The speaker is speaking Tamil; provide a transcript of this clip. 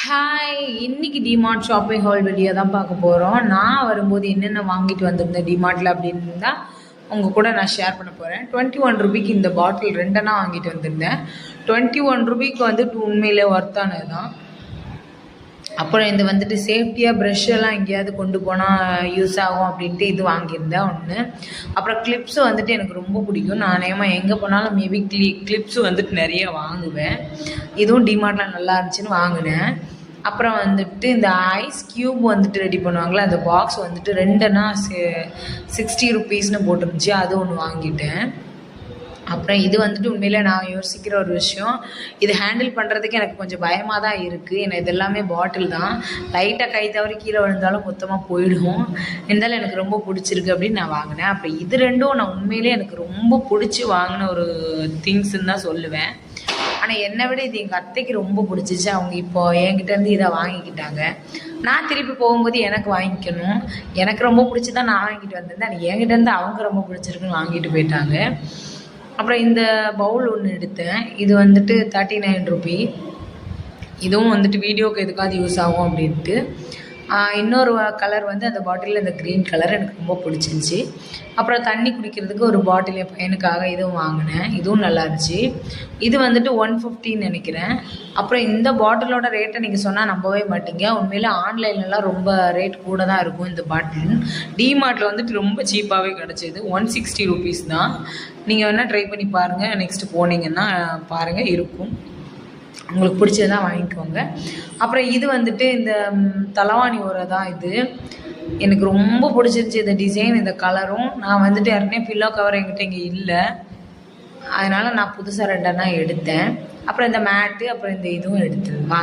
ஹாய், இன்னைக்கு டிமார்ட் ஷாப்பிங் ஹால் வீடியோ தான் பார்க்க போகிறோம். நான் வரும்போது என்னென்ன வாங்கிட்டு வந்திருந்தேன் டிமார்ட்டில் அப்படின்னு தான் உங்கள் கூட நான் ஷேர் பண்ண போகிறேன். 21 ரூபிக்கு இந்த பாட்டில் ரெண்டனா வாங்கிட்டு வந்திருந்தேன். 21 ரூபிக்கு வந்துட்டு உண்மையிலே ஒர்த்தானது தான். அப்புறம் இது வந்துட்டு சேஃப்டியாக ப்ரெஷ் எல்லாம் எங்கேயாவது கொண்டு போனால் யூஸ் ஆகும் அப்படின்ட்டு இது வாங்கியிருந்தேன் ஒன்று. அப்புறம் கிளிப்ஸு வந்துட்டு எனக்கு ரொம்ப பிடிக்கும். நான் எங்கே போனாலும் மேபி கிளிப்ஸு வந்துட்டு நிறைய வாங்குவேன். இதுவும் டிமார்ட்டில் நல்லா இருந்துச்சுன்னு வாங்கினேன். அப்புறம் வந்துட்டு இந்த ஐஸ் க்யூப் வந்துட்டு ரெடி பண்ணுவாங்களே, அந்த பாக்ஸ் வந்துட்டு ரெண்டுன்னா 60 ருபீஸ்னு போட்டுருந்துச்சு. அது ஒன்று வாங்கிட்டேன். அப்புறம் இது வந்துட்டு உண்மையிலே நான் யோசிக்கிற ஒரு விஷயம், இது ஹேண்டில் பண்ணுறதுக்கு எனக்கு கொஞ்சம் பயமாக தான் இருக்குது. ஏன்னா இது எல்லாமே பாட்டில் தான், லைட்டாக கை தவறி கீழே விழுந்தாலும் மொத்தமாக போயிடும். இருந்தாலும் எனக்கு ரொம்ப பிடிச்சிருக்கு அப்படின்னு நான் வாங்கினேன். அப்புறம் இது ரெண்டும் நான் உண்மையிலே எனக்கு ரொம்ப பிடிச்சி வாங்கின ஒரு திங்ஸ்ன்னு தான் சொல்லுவேன். ஆனால் என்னை விட இது எங்கள் அத்தைக்கு ரொம்ப பிடிச்சிச்சு. அவங்க இப்போ என்கிட்டேருந்து இதை வாங்கிக்கிட்டாங்க. நான் திருப்பி போகும்போது எனக்கு வாங்கிக்கணும், எனக்கு ரொம்ப பிடிச்சி தான் நான் வாங்கிட்டு வந்திருந்தேன். என்கிட்டேருந்து அவங்க ரொம்ப பிடிச்சிருக்குன்னு வாங்கிட்டு போயிட்டாங்க. அப்புறம் இந்த பவுல் ஒன்று எடுத்தேன். இது வந்துட்டு 39 ரூபி. இதுவும் வந்துட்டு வீடியோவுக்கு எதுக்காவது யூஸ் ஆகும் அப்படின்ட்டு. இன்னொரு கலர் வந்து அந்த பாட்டிலில் இந்த க்ரீன் கலர் எனக்கு ரொம்ப பிடிச்சிருந்துச்சி. அப்புறம் தண்ணி குடிக்கிறதுக்கு ஒரு பாட்டில் என் பையனுக்காக இதுவும் வாங்கினேன். இதுவும் நல்லா இருந்துச்சு. இது வந்துட்டு 150 நினைக்கிறேன். அப்புறம் இந்த பாட்டிலோட ரேட்டை நீங்கள் சொன்னால் நம்பவே மாட்டீங்க. உண்மையில் ஆன்லைன்லலாம் ரொம்ப ரேட் கூட தான் இருக்கும் இந்த பாட்டில். டிமார்ட்டில் வந்துட்டு ரொம்ப சீப்பாகவே கிடச்சிது. 160 ருபீஸ் தான். நீங்கள் வேணால் ட்ரை பண்ணி பாருங்கள். நெக்ஸ்ட்டு போனீங்கன்னா பாருங்கள், இருக்கும். உங்களுக்கு பிடிச்சதான் வாங்கிக்கோங்க. அப்புறம் இது வந்துட்டு இந்த தலவாணி உரை தான். இது எனக்கு ரொம்ப பிடிச்சிருந்துச்சி, இந்த டிசைன், இந்த கலரும். நான் வந்துட்டு யாருனே பில்லோ கவர் என்கிட்ட இங்கே இல்லை, அதனால் நான் புதுசாக ரெண்டனா எடுத்தேன். அப்புறம் இந்த மேட்டு, அப்புறம் இந்த இதுவும் எடுத்துருவேன்.